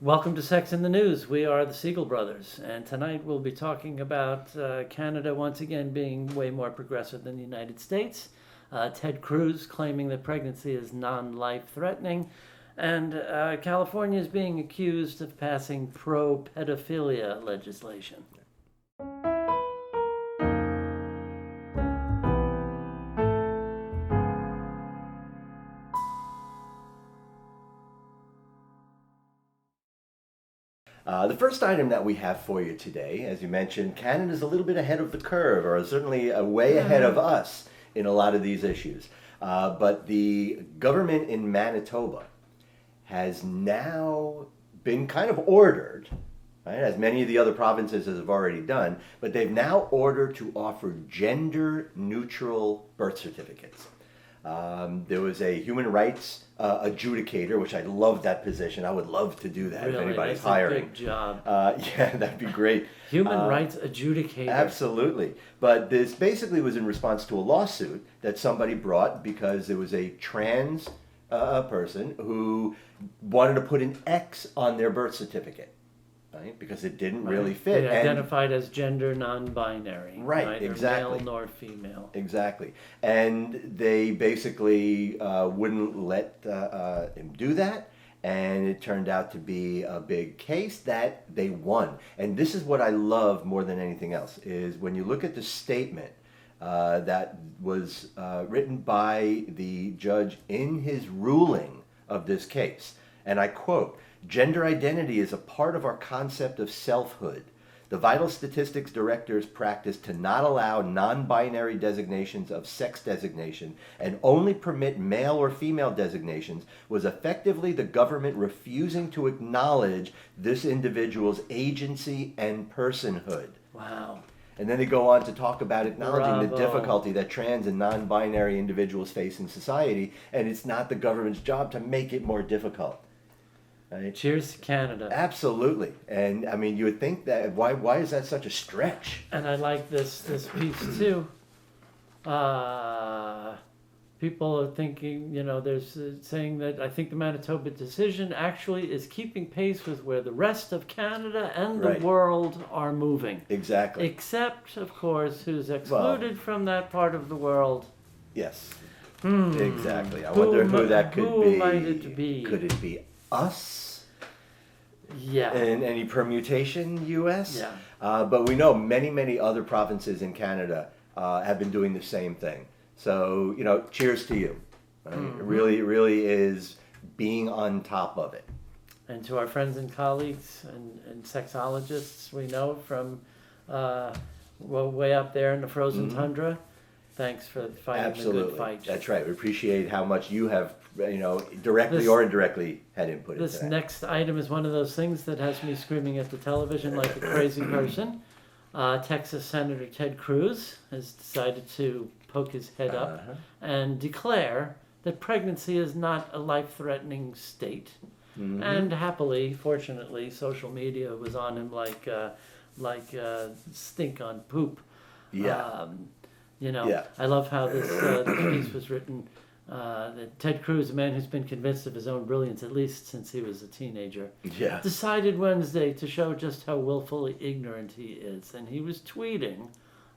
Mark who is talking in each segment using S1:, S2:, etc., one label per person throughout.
S1: Welcome to Sex in the News. We are the Siegel brothers, and tonight we'll be talking about Canada once again being way more progressive than the United States. Ted Cruz claiming that pregnancy is non-life threatening, and California is being accused of passing pro-pedophilia legislation.
S2: The first item that we have for you today, as you mentioned, Canada's a little bit ahead of the curve, or certainly way ahead of us in a lot of these issues. But the government in Manitoba has now been kind of ordered, right, as many of the other provinces have already done, but they've now ordered to offer gender-neutral birth certificates. There was a human rights adjudicator, which I love that position. I would love to do that
S1: Really,
S2: if anybody's
S1: that's
S2: hiring.
S1: a big job.
S2: Yeah, that'd be great.
S1: Human rights adjudicator.
S2: Absolutely. But this basically was in response to a lawsuit that somebody brought because there was a trans person who wanted to put an X on their birth certificate. Right? Because it didn't really fit.
S1: They identified as gender non-binary.
S2: Right,
S1: neither
S2: exactly.
S1: male nor female.
S2: Exactly. And they basically wouldn't let him do that. And it turned out to be a big case that they won. And this is what I love more than anything else, is when you look at the statement that was written by the judge in his ruling of this case. And I quote, "Gender identity is a part of our concept of selfhood. The vital statistics director's practice to not allow non-binary designations of sex designation and only permit male or female designations was effectively the government refusing to acknowledge this individual's agency and personhood."
S1: Wow.
S2: And then they go on to talk about acknowledging the
S1: Bravo.
S2: difficulty that trans and non-binary individuals face in society, and it's not the government's job to make it more difficult. Right?
S1: Cheers to Canada.
S2: Absolutely. And I mean, you would think that, why is that such a stretch?
S1: And I like this piece too. People are thinking, there's saying that I think the Manitoba decision actually is keeping pace with where the rest of Canada and the world are moving.
S2: Exactly.
S1: Except, of course, who's excluded from that part of the world.
S2: Yes. Exactly. I wonder who that could be.
S1: Who might it be?
S2: Could it be us?
S1: Yeah.
S2: In any permutation, U.S.?
S1: Yeah.
S2: But we know many other provinces in Canada have been doing the same thing. So, cheers to you. Right? It really is being on top of it.
S1: And to our friends and colleagues and sexologists we know from way up there in the frozen tundra, thanks for fighting the good fight.
S2: That's right. We appreciate how much you have, directly or indirectly had input into that.
S1: This next item is one of those things that has me screaming at the television like a crazy person. Texas Senator Ted Cruz has decided to poke his head up and declare that pregnancy is not a life-threatening state. And happily, fortunately, social media was on him like stink on poop.
S2: Yeah.
S1: I love how this piece was written. That Ted Cruz, a man who's been convinced of his own brilliance at least since he was a teenager, decided Wednesday to show just how willfully ignorant he is. And he was tweeting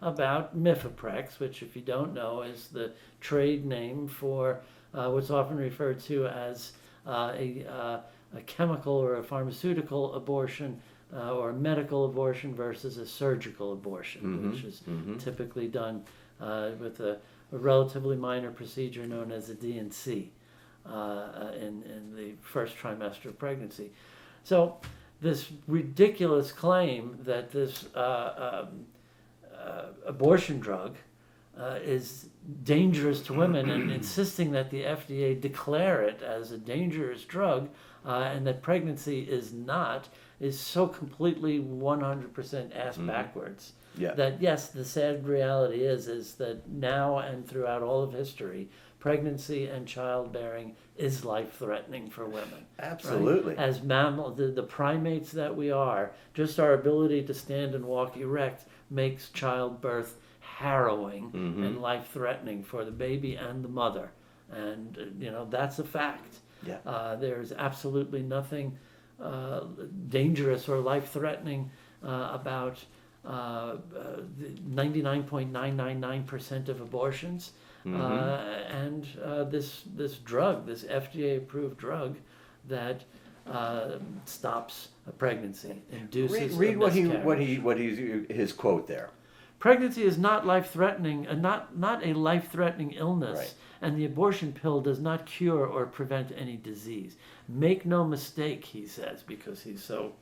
S1: about Mifeprex, which, if you don't know, is the trade name for what's often referred to as a chemical or a pharmaceutical abortion or a medical abortion versus a surgical abortion, which is typically done with a relatively minor procedure known as a D&C in the first trimester of pregnancy. So this ridiculous claim that this abortion drug is dangerous to women and insisting that the FDA declare it as a dangerous drug and that pregnancy is not, is so completely 100% ass backwards.
S2: Yeah.
S1: That yes, the sad reality is that now and throughout all of history, pregnancy and childbearing is life-threatening for women.
S2: Absolutely.
S1: Right? As the primates that we are, just our ability to stand and walk erect makes childbirth harrowing and life-threatening for the baby and the mother. And, that's a fact.
S2: Yeah.
S1: There's absolutely nothing dangerous or life-threatening about 99.999% of abortions. And this drug, this FDA-approved drug that stops a pregnancy, induces
S2: read
S1: a
S2: what
S1: miscarriage.
S2: his quote there.
S1: Pregnancy is not life-threatening, not a life-threatening illness,
S2: Right.
S1: and the abortion pill does not cure or prevent any disease. Make no mistake, he says, because he's so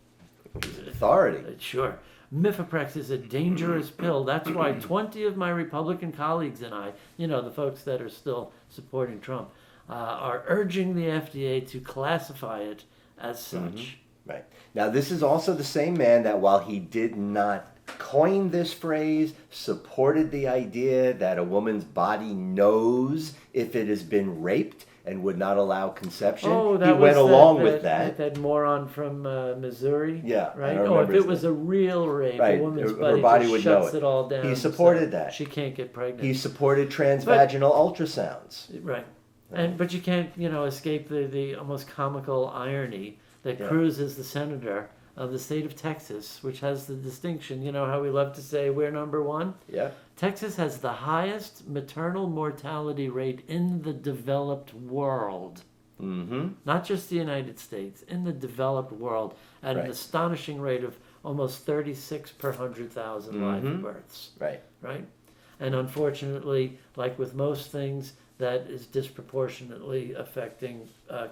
S2: Authority.
S1: Sure. Mifeprex is a dangerous pill. That's why 20 of my Republican colleagues and I, the folks that are still supporting Trump, are urging the FDA to classify it as such.
S2: Right. Now, this is also the same man that, while he did not coin this phrase, supported the idea that a woman's body knows if it has been raped and would not allow conception.
S1: Oh,
S2: he went along with that.
S1: That moron from Missouri.
S2: Yeah,
S1: right. If it was a real rape,
S2: right.
S1: a woman's
S2: her body would
S1: shuts
S2: know
S1: it all down.
S2: He supported
S1: so
S2: that.
S1: She can't get pregnant.
S2: He supported transvaginal ultrasounds.
S1: Right. But you can't, escape the almost comical irony that Cruz is the senator of the state of Texas, which has the distinction. You know how we love to say we're number one?
S2: Yeah.
S1: Texas has the highest maternal mortality rate in the developed world. Not just the United States, in the developed world, at an astonishing rate of almost 36 per 100,000 live births.
S2: Right.
S1: Right? And unfortunately, like with most things, that is disproportionately affecting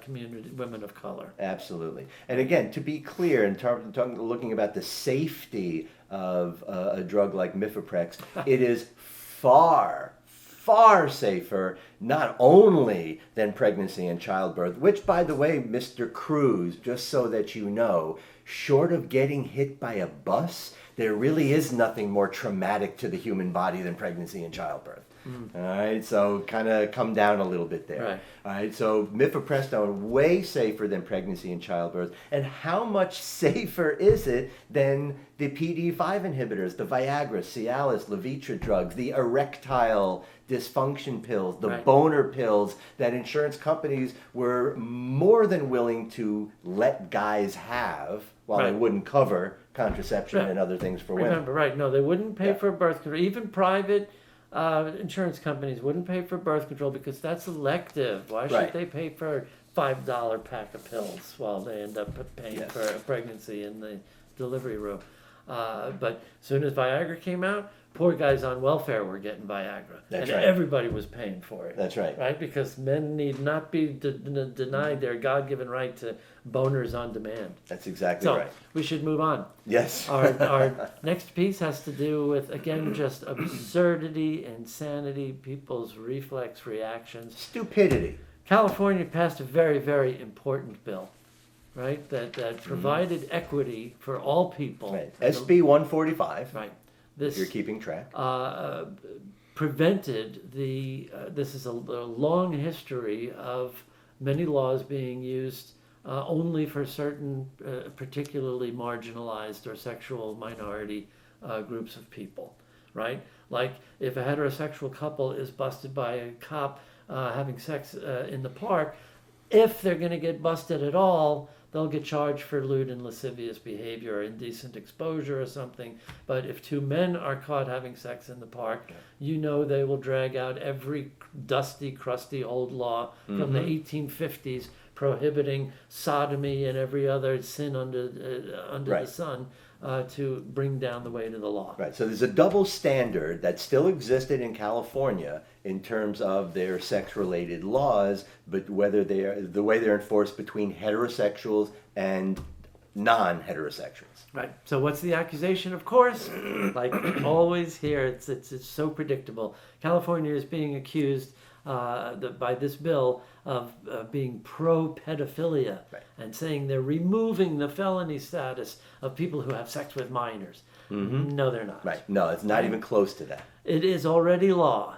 S1: women of color.
S2: Absolutely. And again, to be clear, in terms of looking about the safety of a drug like Mifeprex, it is far, far safer, not only than pregnancy and childbirth, which, by the way, Mr. Cruz, just so that you know, short of getting hit by a bus, there really is nothing more traumatic to the human body than pregnancy and childbirth. All right, so kind of come down a little bit there.
S1: Right.
S2: All right, so mifepristone, way safer than pregnancy and childbirth. And how much safer is it than the PDE5 inhibitors, the Viagra, Cialis, Levitra drugs, the erectile dysfunction pills, the boner pills that insurance companies were more than willing to let guys have while they wouldn't cover contraception and other things for women.
S1: Remember, no, they wouldn't pay for birth control. Even private insurance companies wouldn't pay for birth control because that's elective. Why should they pay for a $5 pack of pills while they end up paying for a pregnancy in the delivery room? But as soon as Viagra came out, poor guys on welfare were getting Viagra.
S2: That's
S1: and everybody was paying for it.
S2: That's right.
S1: Right? Because men need not be denied their God-given right to boners on demand.
S2: That's exactly right.
S1: We should move on.
S2: Yes.
S1: Our next piece has to do with, again, just absurdity, insanity, people's reflex reactions.
S2: Stupidity.
S1: California passed a very, very important bill, right, that provided equity for all people.
S2: Right. SB 145.
S1: Right.
S2: If you're keeping track.
S1: Prevented this is a long history of many laws being used only for certain particularly marginalized or sexual minority groups of people, right? Like if a heterosexual couple is busted by a cop having sex in the park, if they're going to get busted at all, they'll get charged for lewd and lascivious behavior or indecent exposure or something. But if two men are caught having sex in the park, they will drag out every dusty, crusty old law from the 1850s prohibiting sodomy and every other sin under the sun to bring down the weight of the law.
S2: Right. So there's a double standard that still existed in California in terms of their sex-related laws, but the way they're enforced between heterosexuals and non-heterosexuals.
S1: Right. So what's the accusation? Of course, like always here, it's so predictable. California is being accused by this bill of being pro-pedophilia and saying they're removing the felony status of people who have sex with minors. No, they're not.
S2: Right. No, it's not even close to that.
S1: It is already law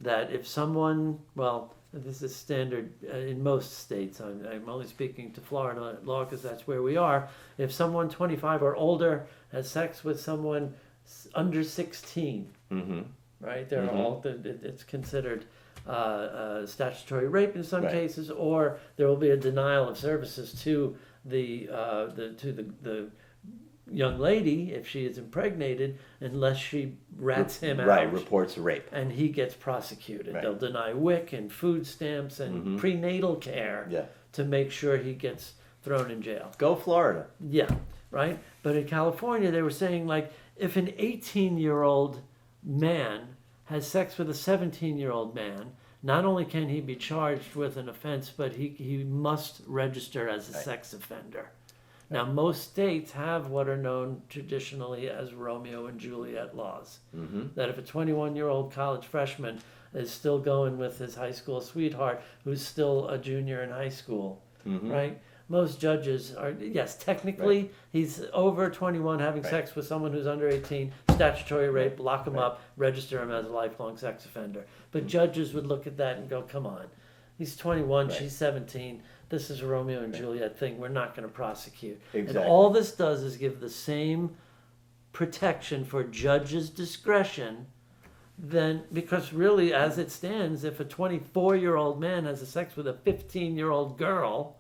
S1: that if someone, this is standard in most states. I'm only speaking to Florida law because that's where we are. If someone 25 or older has sex with someone under 16, right? They're all. It's considered statutory rape in some cases, or there will be a denial of services to the young lady if she is impregnated unless she rats him out.
S2: Right, reports rape.
S1: And he gets prosecuted.
S2: Right.
S1: They'll deny WIC and food stamps and prenatal care to make sure he gets thrown in jail.
S2: Go Florida.
S1: Yeah, right? But in California, they were saying, like, if an 18-year-old man has sex with a 17-year-old man, not only can he be charged with an offense, but he must register as a sex offender. Now, most states have what are known traditionally as Romeo and Juliet laws. That if a 21-year-old college freshman is still going with his high school sweetheart, who's still a junior in high school, right? Most judges are, yes, technically, he's over 21 having sex with someone who's under 18, statutory rape, lock him up, register him as a lifelong sex offender. But judges would look at that and go, come on, he's 21, she's 17. This is a Romeo and Juliet thing. We're not going to prosecute.
S2: Exactly.
S1: And all this does is give the same protection for judges' discretion then, because really, as it stands, if a 24-year-old man has sex with a 15-year-old girl,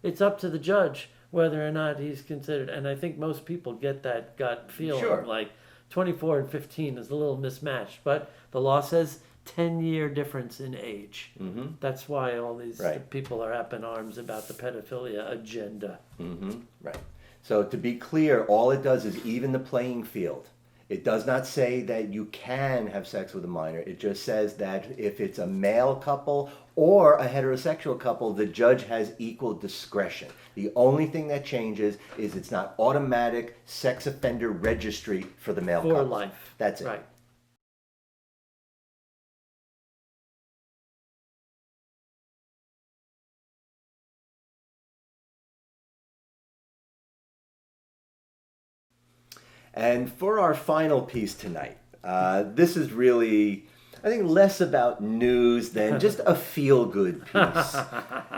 S1: it's up to the judge whether or not he's considered. And I think most people get that gut feeling, like 24 and 15 is a little mismatched. But the law says 10-year difference in age. That's why all these people are up in arms about the pedophilia agenda.
S2: Right. So to be clear, all it does is even the playing field. It does not say that you can have sex with a minor. It just says that if it's a male couple or a heterosexual couple, the judge has equal discretion. The only thing that changes is it's not automatic sex offender registry for the male couple.
S1: For life.
S2: That's it.
S1: Right.
S2: And for our final piece tonight, this is really, I think, less about news than just a feel-good piece.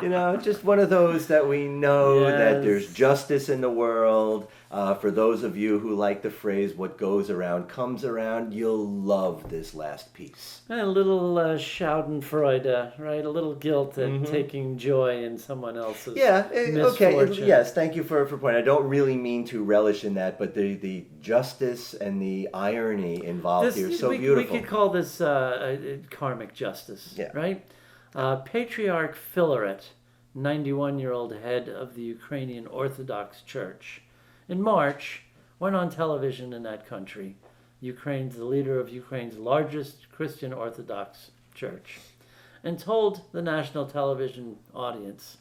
S2: You know, just one of those that we know that there's justice in the world. For those of you who like the phrase, what goes around comes around, you'll love this last piece.
S1: A little schadenfreude, right? A little guilt at taking joy in someone else's misfortune.
S2: Okay, yes, thank you for pointing. I don't really mean to relish in that, but the justice and the irony involved here is so beautiful.
S1: We could call this karmic justice, right? Patriarch Filaret, 91-year-old head of the Ukrainian Orthodox Church, in March went on television in that country. Ukraine's the leader of Ukraine's largest Christian Orthodox church, and told the national television audience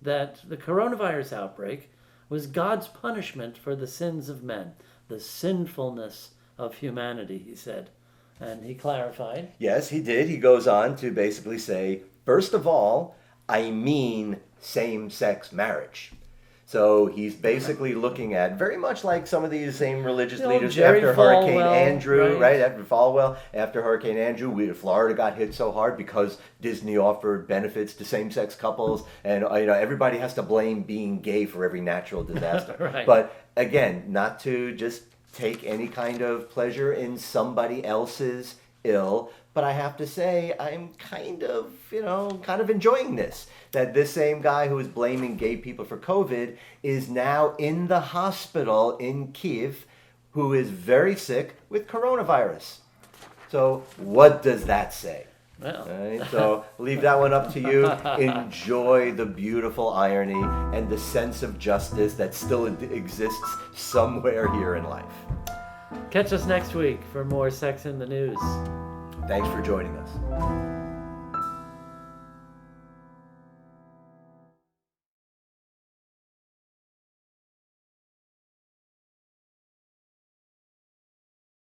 S1: that the coronavirus outbreak was God's punishment for the sins of men, the sinfulness of humanity, he said. And he clarified.
S2: Yes, he did. He goes on to basically say, first of all, I mean same-sex marriage. So he's basically looking at, very much like some of these same religious leaders after Hurricane Andrew, right? After Falwell, after Hurricane Andrew, Florida got hit so hard because Disney offered benefits to same-sex couples, and everybody has to blame being gay for every natural disaster. But again, not to just take any kind of pleasure in somebody else's ill, but I have to say I'm kind of enjoying this. That this same guy who is blaming gay people for COVID is now in the hospital in Kiev, who is very sick with coronavirus. So what does that say?
S1: Well.
S2: Right, so leave that one up to you. Enjoy the beautiful irony and the sense of justice that still exists somewhere here in life.
S1: Catch us next week for more Sex in the News.
S2: Thanks for joining us.